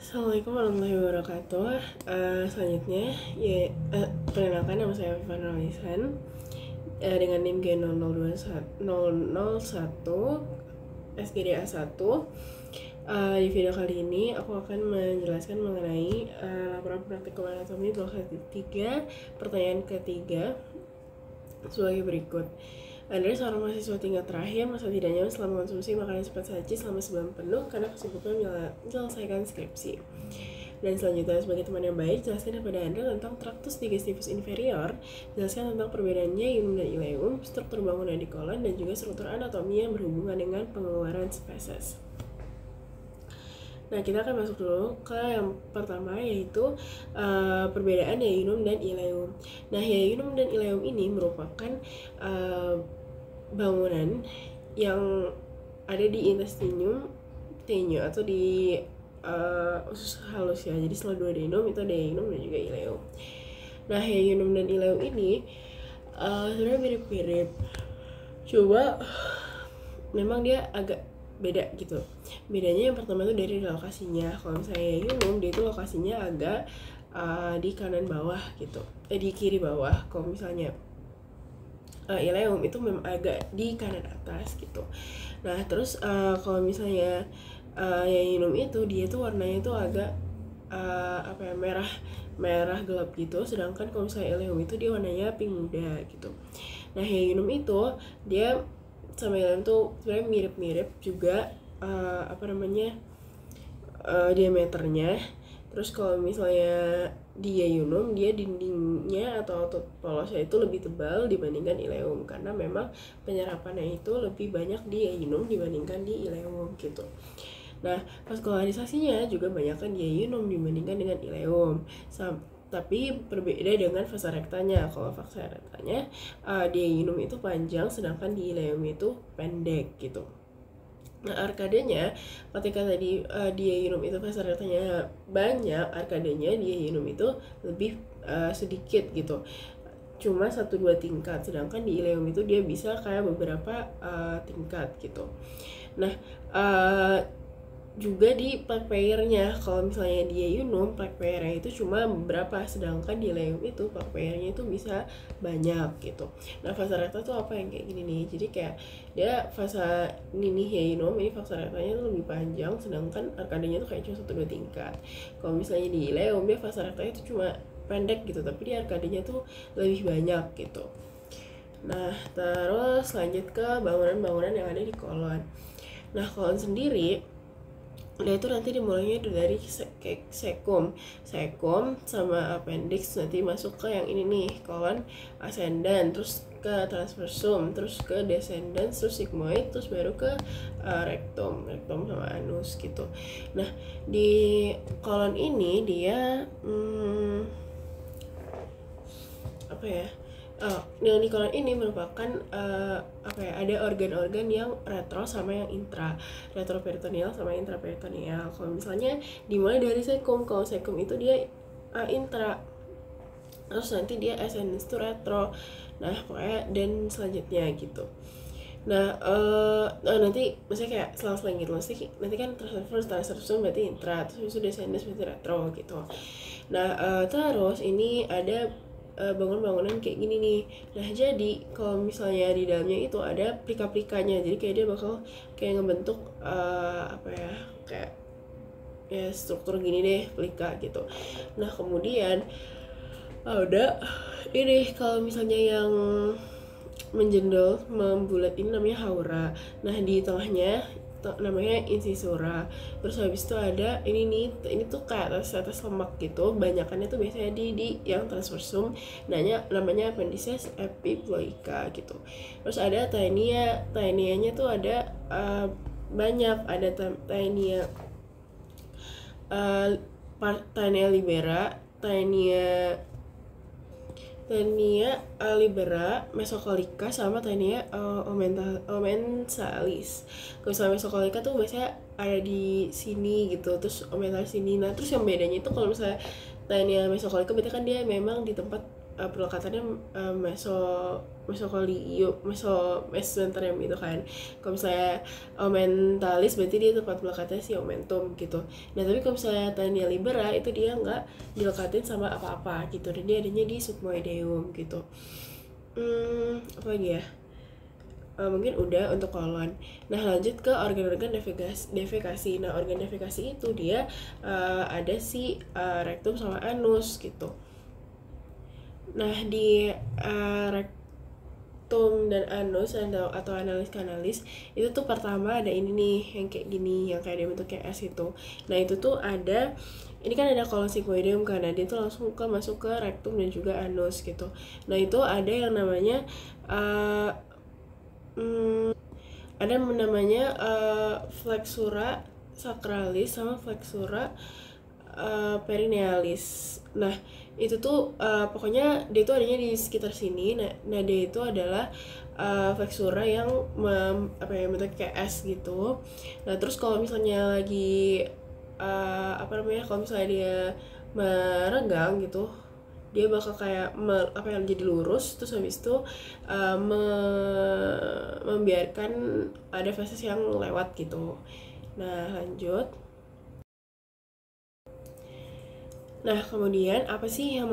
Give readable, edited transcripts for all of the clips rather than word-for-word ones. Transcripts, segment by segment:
Assalamualaikum warahmatullahi wabarakatuh. Selanjutnya, ya, perkenalkan nama saya Vivian Rolisan dengan NIM G0021 SGDA1. Di video kali ini aku akan menjelaskan mengenai laporan praktikum anatomi blok 3, pertanyaan ketiga sebagai berikut. Anda seorang mahasiswa tingkat terakhir masa tidak nyaman setelah mengonsumsi makanan cepat saji selama sebulan penuh karena kesibukan menyelesaikan skripsi. Dan selanjutnya, sebagai teman yang baik, jelaskan kepada Anda tentang traktus digestivus inferior, jelaskan tentang perbedaannya ileum dan ileum, struktur bangunan di kolon, dan juga struktur anatomi yang berhubungan dengan pengeluaran feses. Nah, kita akan masuk dulu ke yang pertama, yaitu perbedaan yayunum dan ileum. Nah, yayunum dan ileum ini merupakan bangunan yang ada di intestinum tenyo atau di usus halus ya. Jadi setelah dua denum itu ada yayunum dan juga ileum. Nah, yayunum dan ileum ini sebenarnya mirip-mirip. Coba memang dia agak beda gitu. Bedanya yang pertama itu dari lokasinya. Kalau misalnya yayunum, dia itu lokasinya agak di kanan bawah gitu, di kiri bawah. Kalau misalnya ileum itu memang agak di kanan atas gitu. Nah, terus kalau misalnya yayunum itu dia tuh warnanya tuh agak merah gelap gitu, sedangkan kalau misalnya ileum itu dia warnanya pink muda gitu. Nah, yayunum itu dia sama ileum tuh sebenarnya mirip-mirip juga diameternya. Terus kalau misalnya di yayunum, dia dindingnya atau otot polosnya itu lebih tebal dibandingkan ileum, karena memang penyerapannya itu lebih banyak di yayunum dibandingkan di ileum gitu. Nah, vaskularisasinya juga banyakkan di yayunum dibandingkan dengan ileum. Tapi berbeda dengan vasa rektanya. Kalau vasa rektanya di yayunum itu panjang, sedangkan di ileum itu pendek gitu. Nah, arkadenya ketika tadi di yayunum itu vasa rektanya banyak, arkadenya di yayunum itu lebih sedikit gitu, cuma 1-2 tingkat, sedangkan di ileum itu dia bisa kayak beberapa tingkat gitu. Nah, juga di plaque pair-nya, kalau misalnya di yayunum plaque pair-nya itu cuma beberapa, sedangkan di ileum itu plaque pair-nya itu bisa banyak gitu. Nah, vasa rekta tuh apa yang kayak gini nih, jadi kayak dia fasa ini nih yayunum, ini vasa rektanya tuh lebih panjang, sedangkan arkadenya tuh kayak cuma 1-2 tingkat. Kalau misalnya di ileum, dia vasa rektanya tuh cuma pendek gitu, tapi di arkadenya tuh lebih banyak gitu. Nah, terus lanjut ke bangunan-bangunan yang ada di kolon. Nah, kolon sendiri dia itu nanti dimulainya dari sekum sama appendix, nanti masuk ke yang ini nih, kolon ascendant, terus ke transversum, terus ke descendant, terus sigmoid, terus baru ke rectum sama anus gitu. Nah, di kolon ini dia yang di kolon ini merupakan ada organ-organ yang retro sama yang intra, retroperitoneal sama intraperitoneal. Kalau misalnya dimulai dari sekum, kalau sekum itu dia intra, terus nanti dia ascendens itu retro. Nah, pokoknya dan selanjutnya gitu. Nah, nanti maksudnya kayak selang gitu, nanti kan transversum berarti intra, terus itu descendens berarti retro gitu. Nah, terus ini ada bangunan-bangunan kayak gini nih. Nah, jadi kalau misalnya di dalamnya itu ada plika-plikanya, jadi kayak dia bakal kayak ngebentuk kayak ya struktur gini deh, plika gitu. Nah, kemudian ada ini, kalau misalnya yang menjendol membulat ini namanya haura. Nah, di tengahnya namanya incisura. Terus habis itu ada ini tuh kayak atas lemak gitu, banyakannya tuh biasanya di yang transversum, namanya appendices epiploica gitu. Terus ada taenianya tuh ada banyak, ada taenia libera, taenia libera, mesocollica, sama Taenia omensalis. Kalau misalnya mesocollica tuh biasanya ada di sini gitu, terus omensalis sini. Nah, terus yang bedanya itu kalau misalnya Taenia mesocollica berarti kan dia memang di tempat pelekatannya mesomesenterium gitu kan. Kalau misalnya aumentalis berarti dia tempat pelekatnya si aumentum gitu. Nah tapi kalau misalnya Taenia libera itu dia nggak dilekatin sama apa-apa gitu, dan dia adanya di sigmoideum gitu. Apa lagi ya? Mungkin udah untuk kolon. Nah lanjut ke organ-organ defekasi. Nah organ defekasi itu dia ada si rektum sama anus gitu. Nah di rektum dan anus atau analis kanalis itu tuh pertama ada ini nih yang kayak gini, yang kayak dia bentuknya S itu. Nah itu tuh ada, ini kan ada kolon sigmoideum kan, nah dia tuh langsung masuk ke rektum dan juga anus gitu. Nah itu ada yang namanya ada namanya flexura sacralis sama flexura perinealis. Nah itu tuh pokoknya dia tuh adanya di sekitar sini. Nah dia itu adalah flexura yang bentuk kayak S gitu. Nah terus kalau misalnya lagi kalau misalnya dia merenggang gitu, dia bakal kayak jadi lurus, terus habis itu membiarkan ada feses yang lewat gitu. Nah lanjut. Nah kemudian apa sih yang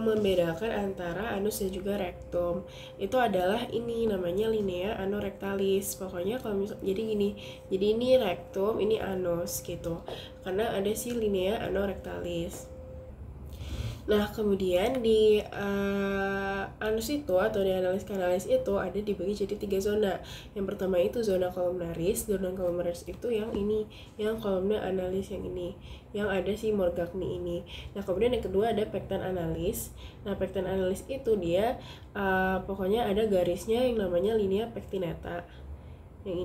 membedakan antara anus dan juga rektum? Itu adalah ini namanya linea anorectalis. Pokoknya kalau jadi gini, jadi ini rektum, ini anus gitu, karena ada si linea anorectalis. Nah kemudian di anus itu atau di analis kanalis itu ada dibagi jadi 3 zona. Yang pertama itu zona columnaris. Zona columnaris itu yang ini, yang kolumna analis yang ini, yang ada si Morgagni ini. Nah kemudian yang kedua ada pecten analis. Nah pecten analis itu dia pokoknya ada garisnya yang namanya linea pectinata. Yang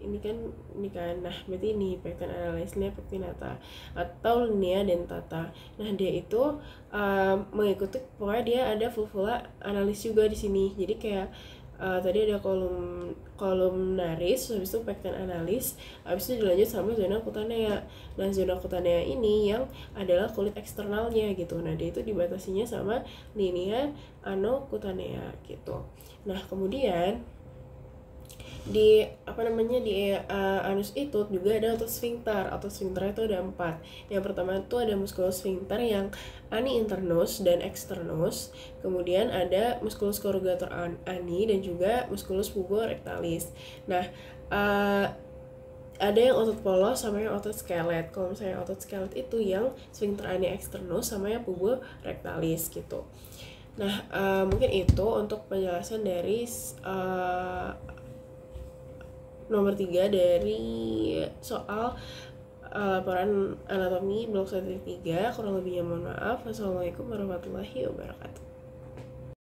ini kan nah berarti ini pecten analis, linea pectinata atau linea dentata. Nah dia itu mengikuti, pokoknya dia ada vulvula analis juga di sini. Jadi kayak tadi ada kolumnaris, habis itu pecten analis, habis itu dilanjut sama zona cutanea. Nah zona cutanea ini yang adalah kulit eksternalnya gitu. Nah dia itu dibatasinya sama linea anocutanea gitu. Nah kemudian di anus itu juga ada otot sphincter. Otot sphincter itu ada 4. Yang pertama itu ada musculus sphincter yang ani internus dan externus. Kemudian ada musculus corrugator ani dan juga musculus puborectalis. Nah ada yang otot polos sama yang otot skelet. Kalau misalnya otot skelet itu yang sphincter ani externus sama yang puborectalis gitu. Nah mungkin itu untuk penjelasan dari nomor 3 dari soal laporan anatomi blok 1-3. Kurang lebihnya mohon maaf. Wassalamualaikum warahmatullahi wabarakatuh.